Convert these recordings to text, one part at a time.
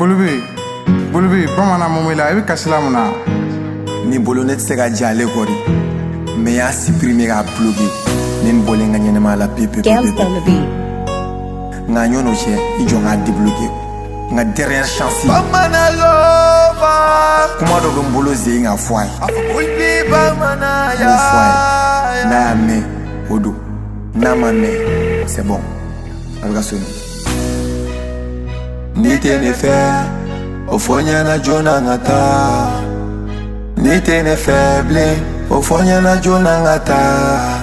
Bulubi, bamanan mun b'i la i bɛ kasila mun na? Ni bolo ne tɛ se ka diya ale kɔ de, mais y'a supprimer k'a bloquer. Ne ni bɔlen n ka ɲɛnɛmaya la pepe. Nka ɲɔn'o cɛ i jɔ n k'a débloquer. N ka dernière chance. Bamanan lova. Kuma dɔ bɛ n bolo zen n ka fɔ a ye. A fɔ Bulubi bamananya. N b'o fɔ a ye. N'a y'a mɛn o don, n'a ma mɛn c'est bon. A bɛ ka soni. Ni tɛ ne fɛ. O fɔ ɲɛna joona n ka taa. Ni tɛ ne fɛ bilen. O fɔ ɲɛna joona n ka taa.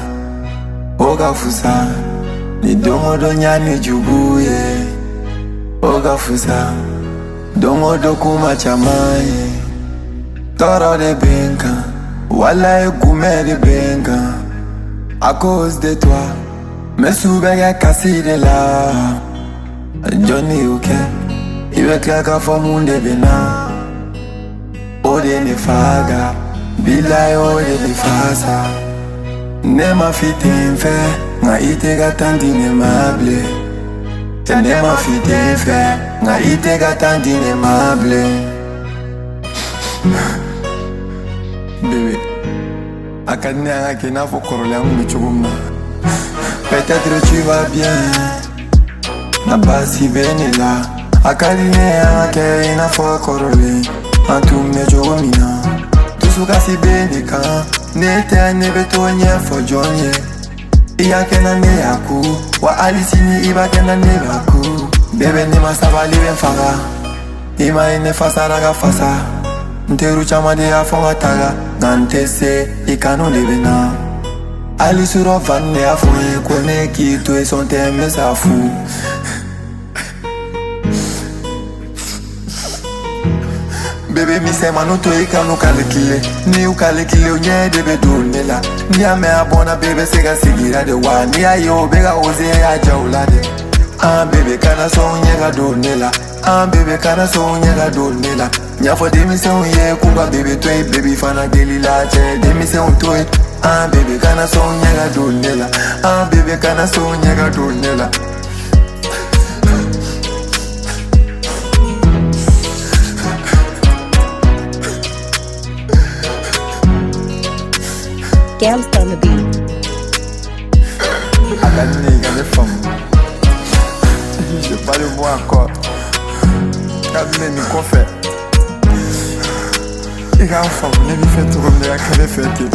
O ka fusa ni don o don ɲa ni jugu ye. O ka fusa don o don kuma caman ye. Tɔɔrɔ de bɛ n kan, walayi kunbɛn de bɛ n kan. À cause de toi n bɛ su bɛ kɛ kasi de la. Jɔnni y'o kɛ i bɛ tila k'a fɔ mun de bɛ na. O de ne faga bilayi o de ne fasa. Ne ma fi ten fɛ nka i tɛ ka tan di ne ma bilen. Ne ma fi ten fɛ nka i tɛ ka tan di ne ma bilen. Bébé, a ka di ne an ka kɛ i n'a fɔ kɔrɔlen an kun bɛ cogo min na. Peut-être tu vas bien, nka baasi bɛ ne la. A ka di ne an ka kɛ i n'a fɔ kɔrɔlen an tun bɛ cogo min na. Dusukasi bɛ ne kan, ne tɛ ne bɛ to ɲɛfɔ jɔn ye. I y'a kɛ na ne y'a ku, wa hali sini i b'a kɛ na ne b'a ku. Bébé ne ma sabali bɛ n faga, i ma ye ne fasara ka fasa. N teriw caman de y'a fɔ n ka taga, nka n tɛ se i kanu de bɛ na. Hali surɔ fani de y'a fɔ n ye ko ne k'i to yen sɔn tɛ n bɛ sa fu. Bébé misɛnmaniw to i kanu calculer. N'i y'u calculer o ɲɛ de bɛ don ne la. N'i y'a mɛn a bɔnna bɛɛ bɛ se ka sigira de, wa n'i y'a ye o bɛ ka oser a ja o la de. Bébé kana sɔn ɲɛ ka don ne la. Bébé kana sɔn ɲɛ ka don ne la. N y'a fɔ denmisɛnw ye k'u ka bébé to yen, bébé fana deli la cɛ denmisɛnw to yen. Bébé kana sɔn ɲɛ ka don ne la. Bébé kana sɔn ɲɛ ka don ne la. Gamsta on the beat. A ka di ne i ka ne faamu. J'ai pas le mot encore. Ka di ne nin kɔfɛ i k'an faamu, ne b'i fɛ cogo min na i ka kɛ ne fɛ ten.